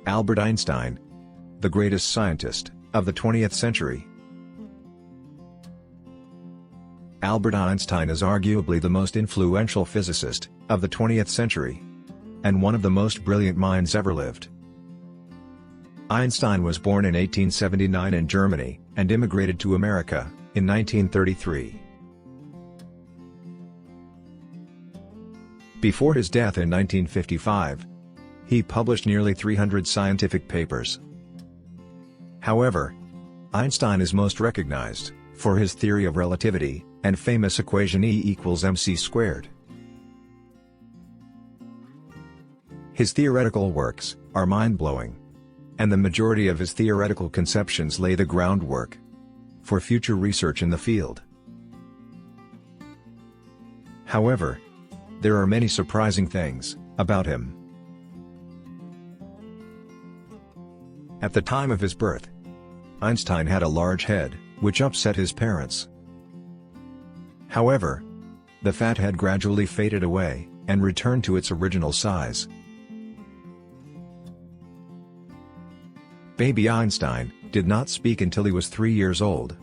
Albert Einstein, the greatest scientist of the 20th century. Albert Einstein is arguably the most influential physicist of the 20th century, and one of the most brilliant minds ever lived. Einstein was born in 1879 in Germany, and immigrated to America in 1933. Before his death in 1955, he published nearly 300 scientific papers. However, Einstein is most recognized for his theory of relativity and famous equation E=mc². His theoretical works are mind-blowing, and the majority of his theoretical conceptions lay the groundwork for future research in the field. However, there are many surprising things about him. At the time of his birth, Einstein had a large head, which upset his parents. However, the fat head gradually faded away, and returned to its original size. Baby Einstein did not speak until he was 3 years old.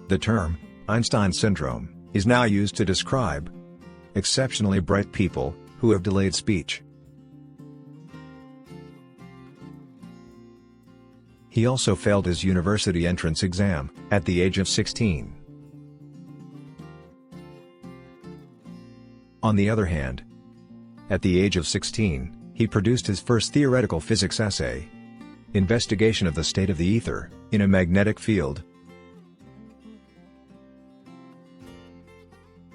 The term, Einstein Syndrome, is now used to describe exceptionally bright people who have delayed speech. He also failed his university entrance exam at the age of 16. On the other hand, at the age of 16, he produced his first theoretical physics essay, Investigation of the State of the Ether in a Magnetic Field.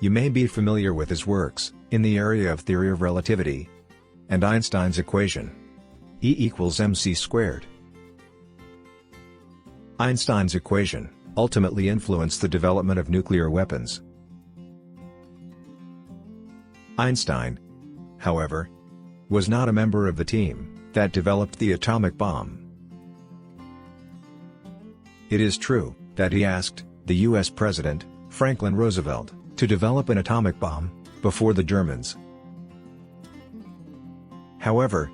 You may be familiar with his works in the area of theory of relativity and Einstein's equation, E=mc². Einstein's equation ultimately influenced the development of nuclear weapons. Einstein, however, was not a member of the team that developed the atomic bomb. It is true that he asked the US President, Franklin Roosevelt, to develop an atomic bomb before the Germans. However,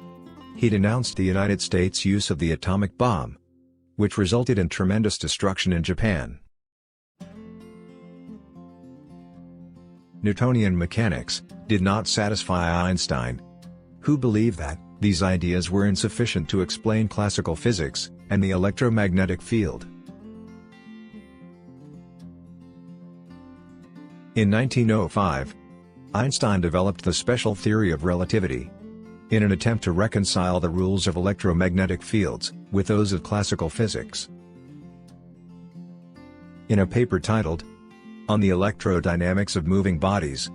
he denounced the United States' use of the atomic bomb, which resulted in tremendous destruction in Japan. Newtonian mechanics did not satisfy Einstein, who believed that these ideas were insufficient to explain classical physics and the electromagnetic field. In 1905, Einstein developed the special theory of relativity in an attempt to reconcile the rules of electromagnetic fields with those of classical physics. In a paper titled, On the Electrodynamics of Moving Bodies,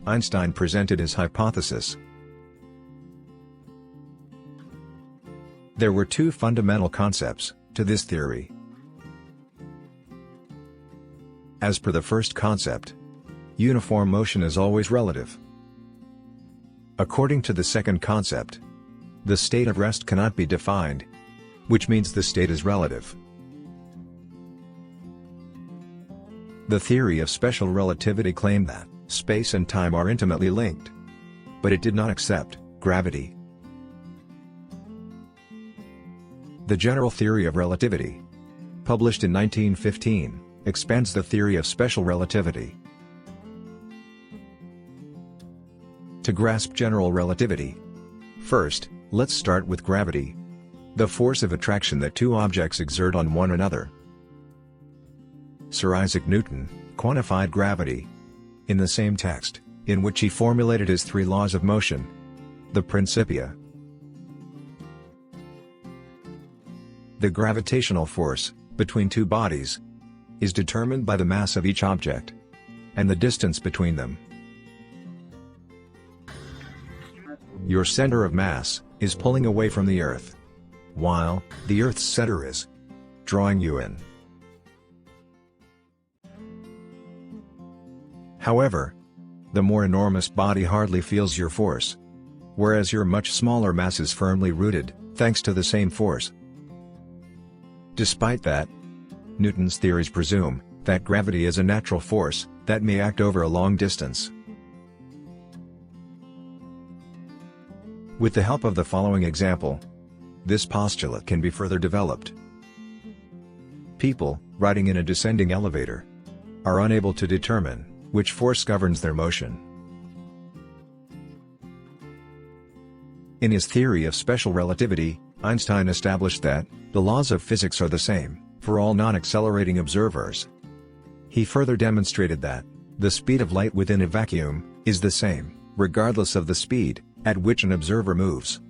Einstein presented his hypothesis. There were two fundamental concepts to this theory. As per the first concept, uniform motion is always relative. According to the second concept, the state of rest cannot be defined, which means the state is relative. The theory of special relativity claimed that space and time are intimately linked, but it did not accept gravity. The general theory of relativity, published in 1915, expands the theory of special relativity. To grasp general relativity, first, let's start with gravity, the force of attraction that two objects exert on one another. Sir Isaac Newton quantified gravity in the same text in which he formulated his three laws of motion, the Principia. The gravitational force between two bodies is determined by the mass of each object and the distance between them. Your center of mass is pulling away from the Earth, while the Earth's center is drawing you in. However, the more enormous body hardly feels your force, whereas your much smaller mass is firmly rooted, thanks to the same force. Despite that, Newton's theories presume that gravity is a natural force that may act over a long distance. With the help of the following example, this postulate can be further developed. People, riding in a descending elevator, are unable to determine which force governs their motion. In his theory of special relativity, Einstein established that the laws of physics are the same for all non-accelerating observers. He further demonstrated that the speed of light within a vacuum is the same, regardless of the speed at which an observer moves.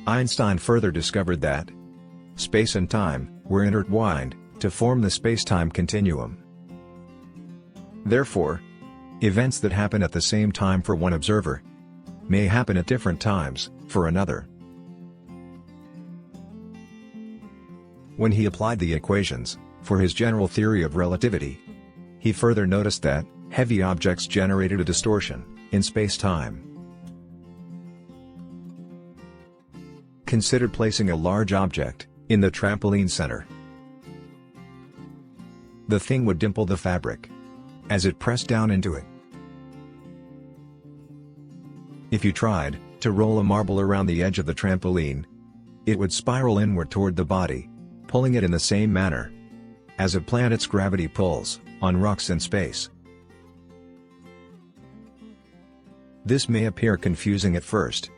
Einstein further discovered that space and time were intertwined to form the space-time continuum. Therefore, events that happen at the same time for one observer may happen at different times for another. When he applied the equations for his general theory of relativity, he further noticed that heavy objects generated a distortion in space-time. Consider placing a large object in the trampoline center. The thing would dimple the fabric as it pressed down into it. If you tried to roll a marble around the edge of the trampoline, it would spiral inward toward the body, pulling it in the same manner as a planet's gravity pulls on rocks in space. This may appear confusing at first,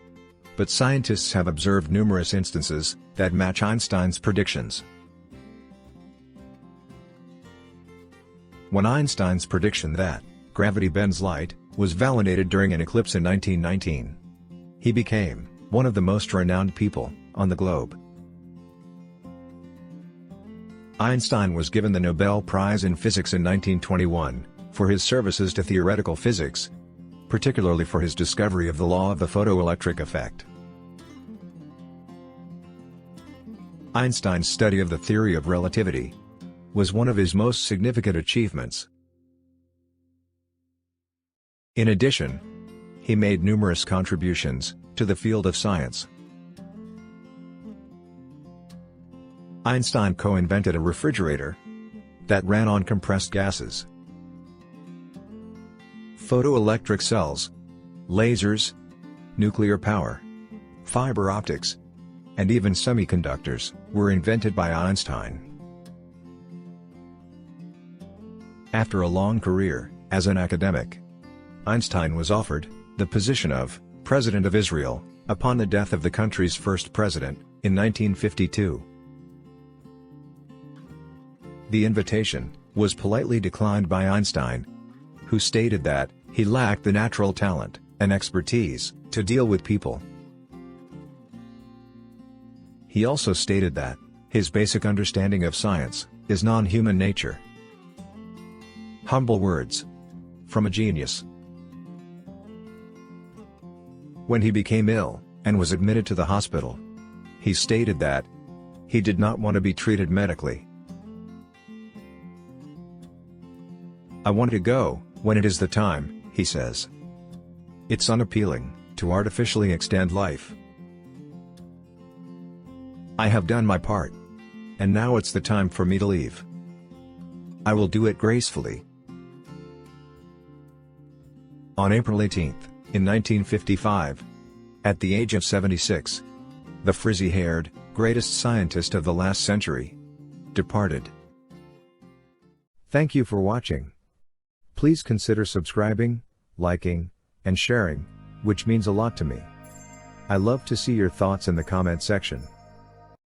but scientists have observed numerous instances that match Einstein's predictions. When Einstein's prediction that gravity bends light was validated during an eclipse in 1919, he became one of the most renowned people on the globe. Einstein was given the Nobel Prize in Physics in 1921 for his services to theoretical physics, particularly for his discovery of the law of the photoelectric effect. Einstein's study of the theory of relativity was one of his most significant achievements. In addition, he made numerous contributions to the field of science. Einstein co-invented a refrigerator that ran on compressed gases, photoelectric cells, lasers, nuclear power, fiber optics, and even semiconductors were invented by Einstein. After a long career as an academic, Einstein was offered the position of President of Israel upon the death of the country's first president in 1952. The invitation was politely declined by Einstein, who stated that he lacked the natural talent and expertise to deal with people. He also stated that his basic understanding of science is non-human nature. Humble words from a genius. When he became ill and was admitted to the hospital, he stated that he did not want to be treated medically. "I want to go when it is the time," he says. "It's unappealing to artificially extend life. I have done my part, and now it's the time for me to leave. I will do it gracefully." On April 18, in 1955, at the age of 76, the frizzy-haired, greatest scientist of the last century departed. Thank you for watching. Please consider subscribing, liking, and sharing, which means a lot to me. I love to see your thoughts in the comment section.